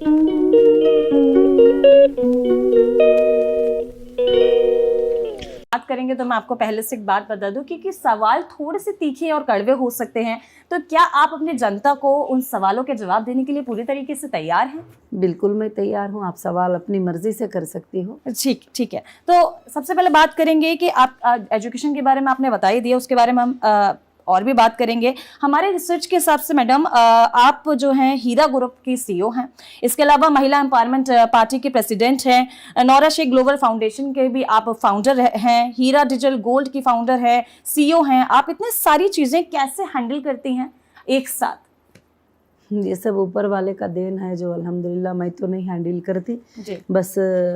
बात करेंगे तो मैं आपको पहले से एक बात बता दूं कि सवाल थोड़े से तीखे और कड़वे हो सकते हैं, तो क्या आप अपनी जनता को उन सवालों के जवाब देने के लिए पूरी तरीके से तैयार हैं? बिल्कुल मैं तैयार हूँ, आप सवाल अपनी मर्जी से कर सकती हो। ठीक ठीक है। तो सबसे पहले बात करेंगे कि आप एजुकेशन के बारे में आपने बता ही दिया, उसके बारे में हम और भी बात करेंगे। हमारे रिसर्च के हिसाब से मैडम आप जो हैं हीरा ग्रुप की सीईओ हैं, इसके अलावा महिला एम्पावरमेंट पार्टी के प्रेसिडेंट हैं, नौरा शेख ग्लोबल फाउंडेशन के भी आप फाउंडर हैं, हीरा डिजिटल गोल्ड की फाउंडर है, सीईओ हैं। आप इतने सारी चीजें कैसे हैंडल करती हैं एक साथ? ये सब ऊपर वाले का देन है, जो अल्हम्दुलिल्लाह मैं तो नहीं हैंडल करती जी। बस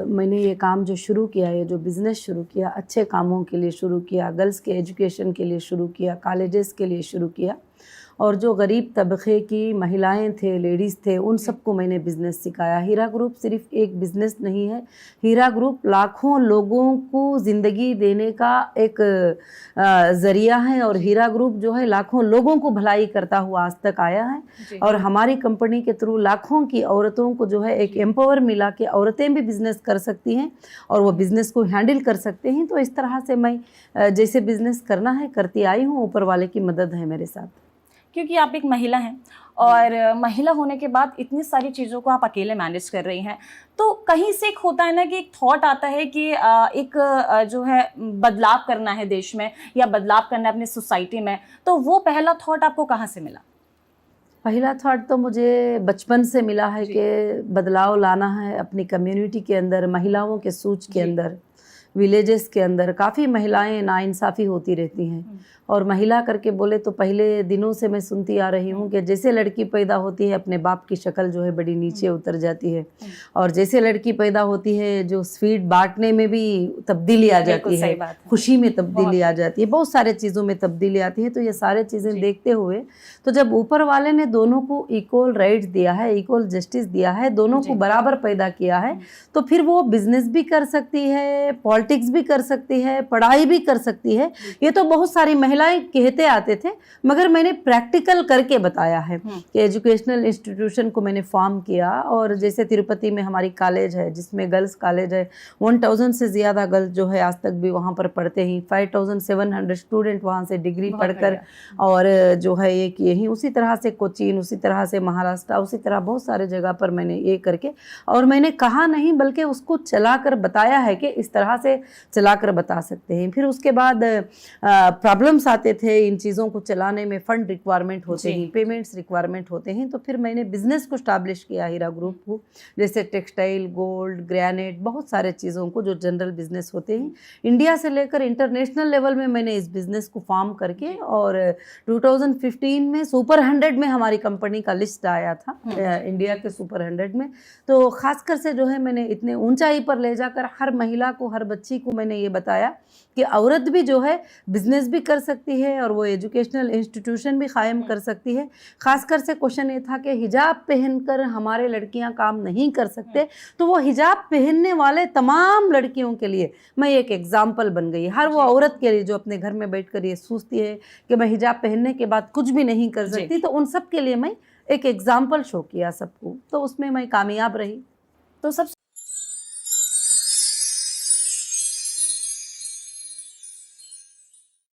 मैंने ये काम जो शुरू किया, ये जो बिज़नेस शुरू किया, अच्छे कामों के लिए शुरू किया, गर्ल्स के एजुकेशन के लिए शुरू किया, कॉलेजेस के लिए शुरू किया, और जो गरीब तबके की महिलाएं थे, लेडीज़ थे, उन सबको मैंने बिज़नेस सिखाया। हीरा ग्रुप सिर्फ एक बिज़नेस नहीं है, हीरा ग्रुप लाखों लोगों को ज़िंदगी देने का एक ज़रिया है, और हीरा ग्रुप जो है लाखों लोगों को भलाई करता हुआ आज तक आया है। और हमारी कंपनी के थ्रू लाखों की औरतों को जो है एक एम्पावर मिला कि औरतें भी बिज़नेस कर सकती हैं और वो बिज़नेस को हैंडल कर सकते हैं। तो इस तरह से मैं जैसे बिज़नेस करना है करती आई हूँ, ऊपर वाले की मदद है मेरे साथ। क्योंकि आप एक महिला हैं और महिला होने के बाद इतनी सारी चीज़ों को आप अकेले मैनेज कर रही हैं, तो कहीं से एक होता है ना कि एक थॉट आता है कि एक जो है बदलाव करना है देश में या बदलाव करना है अपनी सोसाइटी में, तो वो पहला थॉट आपको कहाँ से मिला? पहला थॉट तो मुझे बचपन से मिला है कि बदलाव लाना है अपनी कम्युनिटी के अंदर, महिलाओं के सोच के अंदर। विलेजेस के अंदर काफ़ी महिलाएं नाइंसाफ़ी होती रहती हैं, और महिला करके बोले तो पहले दिनों से मैं सुनती आ रही हूँ कि जैसे लड़की पैदा होती है अपने बाप की शक्ल जो है बड़ी नीचे उतर जाती है, और जैसे लड़की पैदा होती है जो स्वीट बांटने में भी तब्दीली आ जाती है, खुशी में तब्दीली आ जाती है, बहुत सारे चीज़ों में तब्दीली आती है। तो ये सारे चीज़ें देखते हुए तो जब ऊपर वाले ने दोनों को इक्वल राइट्स दिया है, इक्वल जस्टिस दिया है, दोनों को बराबर पैदा किया है, तो फिर वो बिजनेस भी कर सकती है, पॉलिटिक्स भी कर सकती है, पढ़ाई भी कर सकती है। ये तो बहुत सारी महिलाएं कहते आते थे, मगर मैंने प्रैक्टिकल करके बताया है कि एजुकेशनल इंस्टीट्यूशन को मैंने फॉर्म किया। और जैसे तिरुपति में हमारी कॉलेज है जिसमें गर्ल्स कॉलेज है, 1000 से ज़्यादा गर्ल्स जो है आज तक भी वहाँ पर पढ़ते ही, 5700 स्टूडेंट वहाँ से डिग्री पढ़कर और जो है ये किए ही। उसी तरह से कोचीन, उसी तरह से महाराष्ट्र, उसी तरह बहुत सारे जगह पर मैंने ये करके, और मैंने कहा नहीं बल्कि उसको चला कर बताया है कि इस तरह से चला कर बता सकते हैं। फिर उसके बाद प्रॉब्लम्स आते थे, इन चीज़ों को चलाने में फंड रिक्वायरमेंट होते हैं, पेमेंट्स रिक्वायरमेंट होते हैं, तो फिर मैंने बिजनेस को स्टैब्लिश किया हीरा ग्रुप को, जैसे टेक्सटाइल, गोल्ड, ग्रेनाइट, बहुत सारे चीज़ों को जो जनरल बिजनेस होते हैं, इंडिया से लेकर इंटरनेशनल लेवल में मैंने इस बिजनेस को फॉर्म करके, और 2015 में सुपर 100 में हमारी कंपनी का लिस्ट आया था, इंडिया के सुपर 100 में। तो खासकर से जो है मैंने इतने ऊंचाई पर ले जाकर हर महिला को, हर बच्ची को मैंने ये बताया कि औरत भी जो है बिजनेस भी कर सकती है और वो एजुकेशनल इंस्टीट्यूशन भी कायम कर सकती है। खासकर से क्वेश्चन ये था कि हिजाब पहनकर हमारे लड़कियां काम नहीं कर सकते, तो वो हिजाब पहनने वाले तमाम लड़कियों के लिए मैं एक एग्जाम्पल बन गई। हर वो औरत के लिए जो अपने घर में बैठकर ये सोचती है कि मैं हिजाब पहनने के बाद कुछ भी नहीं कर सकती, तो उन सब के लिए मैं एक एग्जाम्पल शो किया सबको, तो उसमें मैं कामयाब रही। तो सब